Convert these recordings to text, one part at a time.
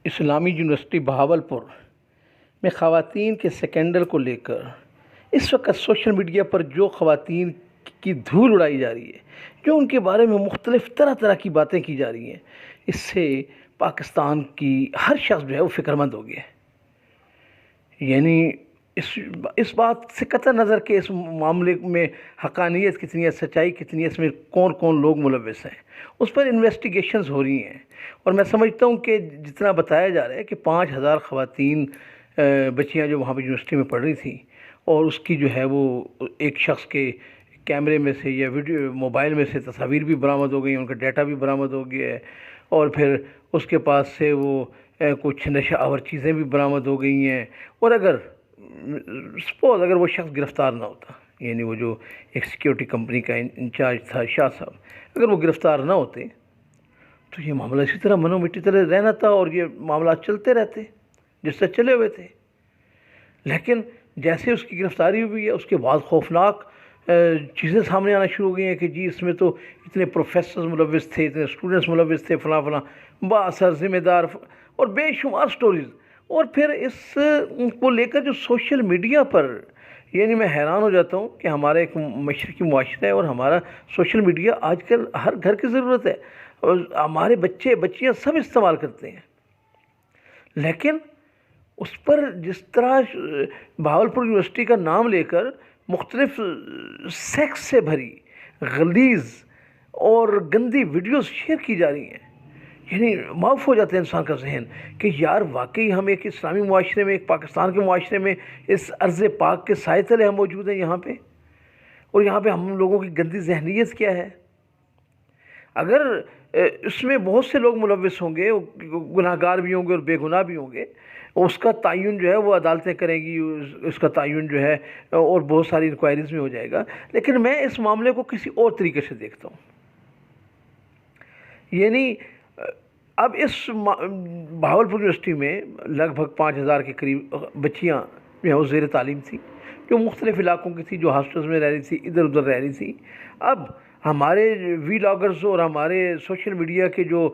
اسلامی یونیورسٹی بہاولپور میں خواتین کے سکینڈل کو لے کر اس وقت سوشل میڈیا پر جو خواتین کی دھول اڑائی جا رہی ہے، جو ان کے بارے میں مختلف طرح طرح کی باتیں کی جا رہی ہیں، اس سے پاکستان کی ہر شخص جو ہے وہ فکر مند ہو گیا ہے۔ یعنی اس بات سے قطع نظر کہ اس معاملے میں حقانیت کتنی ہے، سچائی کتنی ہے، اس میں کون کون لوگ ملوث ہیں، اس پر انویسٹیگیشنز ہو رہی ہیں۔ اور میں سمجھتا ہوں کہ جتنا بتایا جا رہا ہے کہ 5,000 خواتین بچیاں جو وہاں پہ یونیورسٹی میں پڑھ رہی تھیں، اور اس کی جو ہے وہ ایک شخص کے کیمرے میں سے یا ویڈیو موبائل میں سے تصاویر بھی برآمد ہو گئی ہیں، ان کا ڈیٹا بھی برآمد ہو گیا ہے، اور پھر اس کے پاس سے وہ کچھ نشہ آور چیزیں بھی برآمد ہو گئی ہیں۔ اور اگر وہ شخص گرفتار نہ ہوتا، یعنی وہ جو ایک سیکیورٹی کمپنی کا انچارج تھا شاہ صاحب، اگر وہ گرفتار نہ ہوتے تو یہ معاملہ اسی طرح منو مٹی طرح رہنا تھا، اور یہ معاملات چلتے رہتے جس سے چلے ہوئے تھے۔ لیکن جیسے اس کی گرفتاری ہوئی ہے، اس کے بعد خوفناک چیزیں سامنے آنا شروع ہو گئی ہیں کہ جی اس میں تو اتنے پروفیسرز ملوث تھے، اتنے اسٹوڈنٹس ملوث تھے، فلاں فلاں بااثر ذمہ دار اور بے شمار سٹوریز۔ اور پھر اس کو لے کر جو سوشل میڈیا پر، یعنی میں حیران ہو جاتا ہوں کہ ہمارا ایک مشرقی معاشرہ ہے اور ہمارا سوشل میڈیا آج کل ہر گھر کی ضرورت ہے، اور ہمارے بچے بچیاں سب استعمال کرتے ہیں، لیکن اس پر جس طرح بہاولپور یونیورسٹی کا نام لے کر مختلف سیکس سے بھری غلیظ اور گندی ویڈیوز شیئر کی جا رہی ہیں، یعنی معاف ہو جاتا ہے انسان کا ذہن کہ یار واقعی ہم ایک اسلامی معاشرے میں، ایک پاکستان کے معاشرے میں، اس ارض پاک کے سائے تلے ہم موجود ہیں یہاں پہ، اور یہاں پہ ہم لوگوں کی گندی ذہنیت کیا ہے۔ اگر اس میں بہت سے لوگ ملوث ہوں گے، گناہ گار بھی ہوں گے اور بے گناہ بھی ہوں گے، اس کا تعین جو ہے وہ عدالتیں کریں گی، اس کا تعین جو ہے اور بہت ساری انکوائریز میں ہو جائے گا۔ لیکن میں اس معاملے کو کسی اور طریقے سے دیکھتا ہوں، یعنی اب اس بہاولپور یونیورسٹی میں لگ بھگ 5,000 کے قریب بچیاں جو ہیں وہ زیر تعلیم تھیں، جو مختلف علاقوں کی تھی، جو ہاسٹلز میں رہ رہی تھی، ادھر ادھر رہ رہی تھی۔ اب ہمارے ویلاگرز اور ہمارے سوشل میڈیا کے جو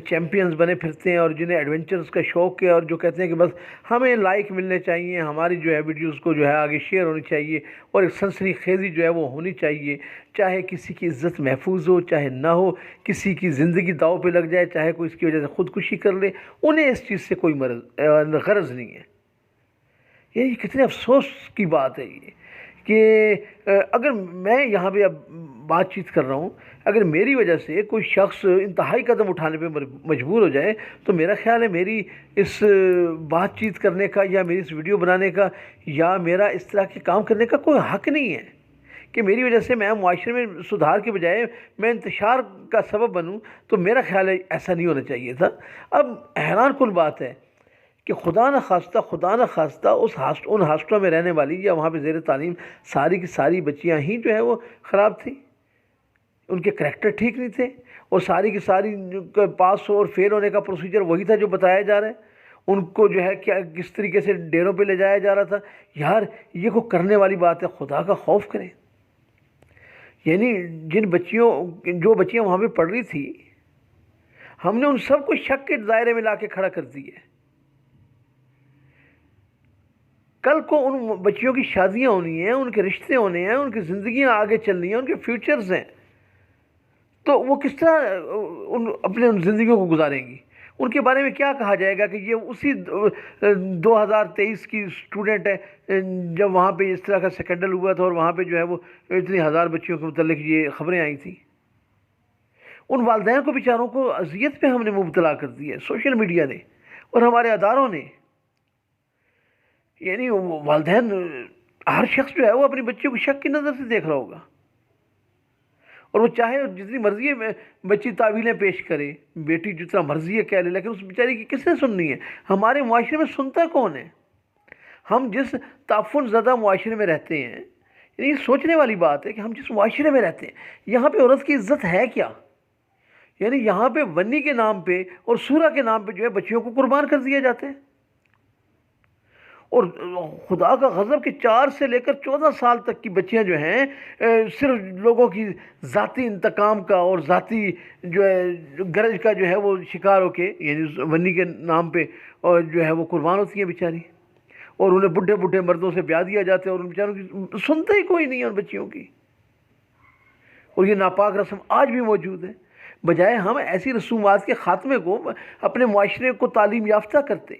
چیمپئنز بنے پھرتے ہیں اور جنہیں ایڈونچرز کا شوق ہے، اور جو کہتے ہیں کہ بس ہمیں لائک ملنے چاہیے، ہماری جو ہے ویڈیوز کو جو ہے آگے شیئر ہونی چاہیے، اور ایک سنسنی خیزی جو ہے وہ ہونی چاہیے، چاہے کسی کی عزت محفوظ ہو چاہے نہ ہو، کسی کی زندگی داؤ پہ لگ جائے، چاہے کوئی اس کی وجہ سے خودکشی کر لے، انہیں اس چیز سے کوئی غرض نہیں ہے۔ یہ کتنے افسوس کی بات ہے یہ کہ اگر میں یہاں پہ اب بات چیت کر رہا ہوں، اگر میری وجہ سے کوئی شخص انتہائی قدم اٹھانے پہ مجبور ہو جائے تو میرا خیال ہے میری اس بات چیت کرنے کا یا میری اس ویڈیو بنانے کا یا میرا اس طرح کے کام کرنے کا کوئی حق نہیں ہے کہ میری وجہ سے میں معاشرے میں سدھار کے بجائے میں انتشار کا سبب بنوں۔ تو میرا خیال ہے ایسا نہیں ہونا چاہیے تھا۔ اب حیران کن بات ہے کہ خدا نہ خواستہ ان ہاسٹلوں میں رہنے والی یا وہاں پہ زیر تعلیم ساری کی ساری بچیاں ہی جو ہے وہ خراب تھیں، ان کے کریکٹر ٹھیک نہیں تھے، اور ساری کی ساری پاس اور فیل ہونے کا پروسیجر وہی تھا جو بتایا جا رہا ہے۔ ان کو جو ہے کس طریقے سے ڈیروں پہ لے جایا جا رہا تھا۔ یار یہ کو کرنے والی بات ہے، خدا کا خوف کریں۔ یعنی جو بچیاں وہاں پہ پڑھ رہی تھی، ہم نے ان سب کو شک کے دائرے میں لا کے کھڑا کر دی ہے۔ کل کو ان بچیوں کی شادیاں ہونی ہیں، ان کے رشتے ہونے ہیں، ان کی زندگیاں آگے چلنی ہیں، ان کے فیوچرز ہیں، تو وہ کس طرح اپنے زندگیوں کو گزاریں گی؟ ان کے بارے میں کیا کہا جائے گا کہ یہ اسی 2023 کی اسٹوڈنٹ ہے جب وہاں پہ اس طرح کا سکینڈل ہوا تھا، اور وہاں پہ جو ہے وہ اتنی ہزار بچیوں کے متعلق یہ خبریں آئی تھیں۔ ان والدین کو بیچاروں کو اذیت پہ ہم نے مبتلا کر دی ہے سوشل میڈیا نے اور ہمارے اداروں نے۔ یعنی والدین، ہر شخص جو ہے وہ اپنی بچی کو شک کی نظر سے دیکھ رہا ہوگا، اور وہ چاہے جتنی مرضی ہے بچی تعویلیں پیش کرے، بیٹی جتنا مرضی ہے کہہ لے، لیکن اس بیچاری کی کس نے سننی ہے؟ ہمارے معاشرے میں سنتا کون ہے؟ ہم جس تعفن زدہ معاشرے میں رہتے ہیں، یعنی یہ سوچنے والی بات ہے کہ ہم جس معاشرے میں رہتے ہیں یہاں پہ عورت کی عزت ہے کیا؟ یعنی یہاں پہ ونی کے نام پہ اور سورہ کے نام پہ جو ہے بچیوں کو قربان کر دیا جاتا ہے، اور خدا کا غضب کہ 4 سے لے کر 14 سال تک کی بچیاں جو ہیں صرف لوگوں کی ذاتی انتقام کا اور ذاتی جو ہے گرج کا جو ہے وہ شکار ہو کے، یعنی ونی کے نام پہ، اور جو ہے وہ قربان ہوتی ہیں بیچاری، اور انہیں بڈھے بڈھے مردوں سے بیاہ دیا جاتا ہے، اور ان بیچاروں کی سنتا ہی کوئی نہیں ہے ان بچیوں کی۔ اور یہ ناپاک رسم آج بھی موجود ہے۔ بجائے ہم ایسی رسومات کے خاتمے کو اپنے معاشرے کو تعلیم یافتہ کرتے،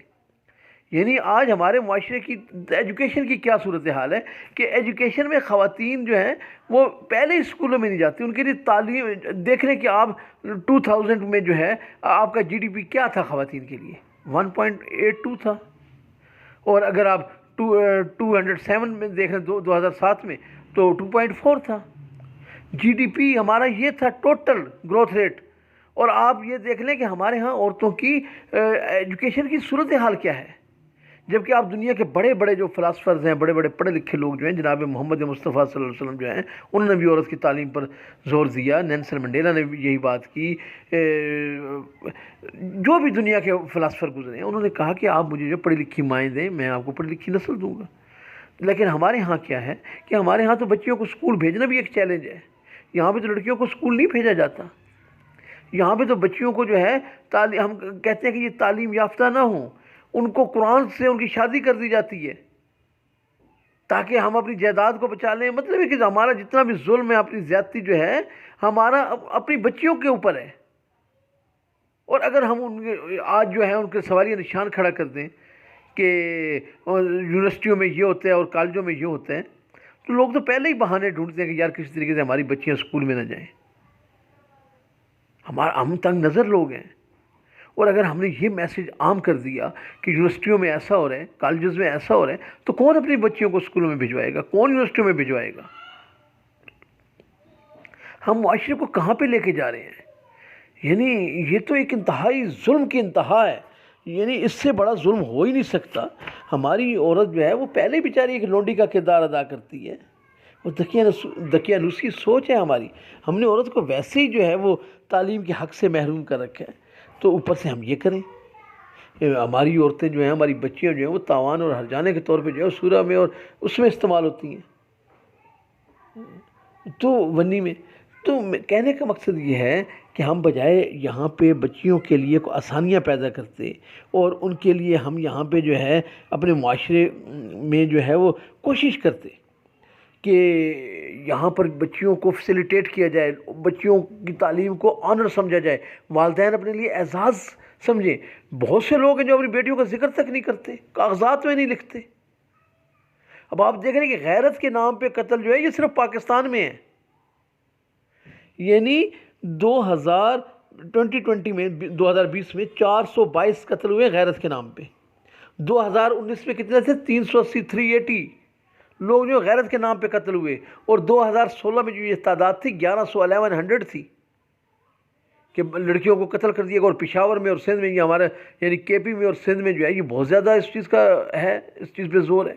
یعنی آج ہمارے معاشرے کی ایجوکیشن کی کیا صورتحال ہے کہ ایجوکیشن میں خواتین جو ہیں وہ پہلے اسکولوں میں نہیں جاتی، ان کے لیے تعلیم دیکھ لیں کہ آپ 2000 میں جو ہے آپ کا GDP کیا تھا خواتین کے لیے، 1.82 تھا، اور اگر آپ 207 میں دیکھ لیں 2007 میں تو 2.4 تھا۔ GDP ہمارا یہ تھا ٹوٹل گروتھ ریٹ، اور آپ یہ دیکھ لیں کہ ہمارے ہاں عورتوں کی ایجوکیشن کی صورتحال کیا ہے، جبکہ آپ دنیا کے بڑے بڑے جو فلاسفرز ہیں، بڑے بڑے پڑھے لکھے لوگ جو ہیں، جناب محمد مصطفیٰ صلی اللہ علیہ وسلم جو ہیں، انہوں نے بھی عورت کی تعلیم پر زور دیا، نیلسن منڈیلا نے بھی یہی بات کی، جو بھی دنیا کے فلاسفر گزرے ہیں انہوں نے کہا کہ آپ مجھے جو پڑھی لکھی مائیں دیں، میں آپ کو پڑھی لکھی نسل دوں گا۔ لیکن ہمارے ہاں کیا ہے کہ ہمارے ہاں تو بچیوں کو اسکول بھیجنا بھی ایک چیلنج ہے، یہاں پہ تو لڑکیوں کو اسکول نہیں بھیجا جاتا، یہاں پہ تو بچیوں کو جو ہے ہم کہتے ہیں کہ یہ تعلیم یافتہ نہ ہوں، ان کو قرآن سے ان کی شادی کر دی جاتی ہے تاکہ ہم اپنی جائیداد کو بچا لیں۔ مطلب ہے کہ ہمارا جتنا بھی ظلم ہے، اپنی زیادتی جو ہے ہمارا اپنی بچیوں کے اوپر ہے، اور اگر ہم آج جو ہے ان کے سوالیہ نشان کھڑا کر دیں کہ یونیورسٹیوں میں یہ ہوتا ہے اور کالجوں میں یہ ہوتا ہے، تو لوگ تو پہلے ہی بہانے ڈھونڈتے ہیں کہ یار کسی طریقے سے ہماری بچیاں اسکول میں نہ جائیں۔ ہم تنگ نظر لوگ ہیں، اور اگر ہم نے یہ میسیج عام کر دیا کہ یونیورسٹیوں میں ایسا ہو رہا ہے، کالجز میں ایسا ہو رہا ہے، تو کون اپنی بچیوں کو اسکولوں میں بھجوائے گا؟ کون یونیورسٹیوں میں بھجوائے گا؟ ہم معاشرے کو کہاں پہ لے کے جا رہے ہیں؟ یعنی یہ تو ایک انتہائی ظلم کی انتہا ہے، یعنی اس سے بڑا ظلم ہو ہی نہیں سکتا۔ ہماری عورت جو ہے وہ پہلے بیچاری ایک لونڈی کا کردار ادا کرتی ہے، وہ دقیانوسی سوچ ہے ہماری۔ ہم نے عورت کو ویسے ہی جو ہے وہ تعلیم کے حق سے محروم کر رکھا ہے، تو اوپر سے ہم یہ کریں۔ ہماری عورتیں جو ہیں، ہماری بچیاں جو ہیں وہ تاوان اور ہرجانے کے طور پہ جو ہے سورہ میں اور اس میں استعمال ہوتی ہیں، تو ونی میں۔ تو کہنے کا مقصد یہ ہے کہ ہم بجائے یہاں پہ بچیوں کے لیے کو آسانیاں پیدا کرتے، اور ان کے لیے ہم یہاں پہ جو ہے اپنے معاشرے میں جو ہے وہ کوشش کرتے کہ یہاں پر بچیوں کو فیسیلیٹیٹ کیا جائے، بچیوں کی تعلیم کو آنر سمجھا جائے، والدین اپنے لیے اعزاز سمجھیں۔ بہت سے لوگ ہیں جو اپنی بیٹیوں کا ذکر تک نہیں کرتے، کاغذات میں نہیں لکھتے۔ اب آپ دیکھ رہے ہیں کہ غیرت کے نام پہ قتل جو ہے یہ صرف پاکستان میں ہے، یعنی 2020 میں 2020 میں 422 قتل ہوئے غیرت کے نام پہ۔ 2019 میں کتنے تھے؟ 380 380 لوگ جو غیرت کے نام پہ قتل ہوئے، اور 2016 میں جو یہ تعداد تھی 1100 تھی کہ لڑکیوں کو قتل کر دیا گیا، اور پشاور میں اور سندھ میں، یہ ہمارے یعنی KP میں اور سندھ میں جو ہے یہ بہت زیادہ اس چیز کا ہے، اس چیز پہ زور ہے۔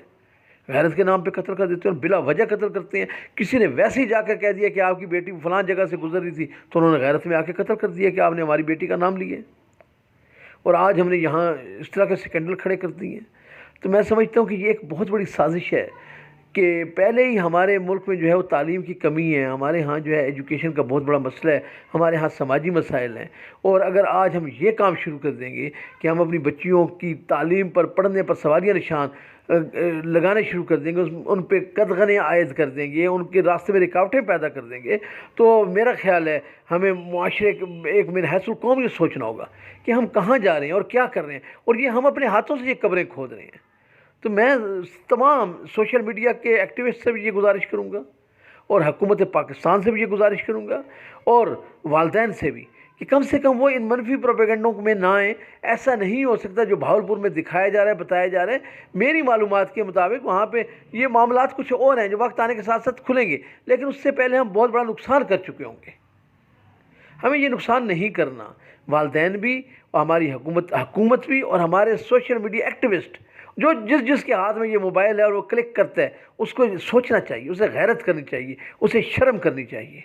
غیرت کے نام پہ قتل کر دیتے ہیں اور بلا وجہ قتل کرتے ہیں۔ کسی نے ویسے ہی جا کر کہہ دیا کہ آپ کی بیٹی فلاں جگہ سے گزر رہی تھی، تو انہوں نے غیرت میں آ کے قتل کر دیا کہ آپ نے ہماری بیٹی کا نام لیا، اور آج ہم نے یہاں اس طرح کے سکینڈل کھڑے کر دیے ہیں۔ تو میں سمجھتا ہوں کہ یہ ایک بہت بڑی سازش ہے کہ پہلے ہی ہمارے ملک میں جو ہے وہ تعلیم کی کمی ہے، ہمارے ہاں جو ہے ایجوکیشن کا بہت بڑا مسئلہ ہے، ہمارے ہاں سماجی مسائل ہیں، اور اگر آج ہم یہ کام شروع کر دیں گے کہ ہم اپنی بچیوں کی تعلیم پر، پڑھنے پر سوالیہ نشان لگانے شروع کر دیں گے، ان پہ قدغنیں عائد کر دیں گے، ان کے راستے میں رکاوٹیں پیدا کر دیں گے، تو میرا خیال ہے ہمیں معاشرے ایک من حیث القوم یہ سوچنا ہوگا کہ ہم کہاں جا رہے ہیں اور کیا کر رہے ہیں، اور یہ ہم اپنے ہاتھوں سے یہ قبریں کھود رہے ہیں۔ تو میں تمام سوشل میڈیا کے ایکٹیوسٹ سے بھی یہ گزارش کروں گا، اور حکومت پاکستان سے بھی یہ گزارش کروں گا، اور والدین سے بھی، کہ کم سے کم وہ ان منفی پروپیگنڈوں میں نہ آئیں۔ ایسا نہیں ہو سکتا جو بھاولپور میں دکھایا جا رہا ہے، بتایا جا رہا ہے، میری معلومات کے مطابق وہاں پہ یہ معاملات کچھ اور ہیں جو وقت آنے کے ساتھ ساتھ کھلیں گے، لیکن اس سے پہلے ہم بہت بڑا نقصان کر چکے ہوں گے۔ ہمیں یہ نقصان نہیں کرنا، والدین بھی، ہماری حکومت بھی، اور ہمارے سوشل میڈیا ایکٹیوسٹ جو جس کے ہاتھ میں یہ موبائل ہے اور وہ کلک کرتا ہے، اس کو سوچنا چاہیے، اسے غیرت کرنی چاہیے، اسے شرم کرنی چاہیے۔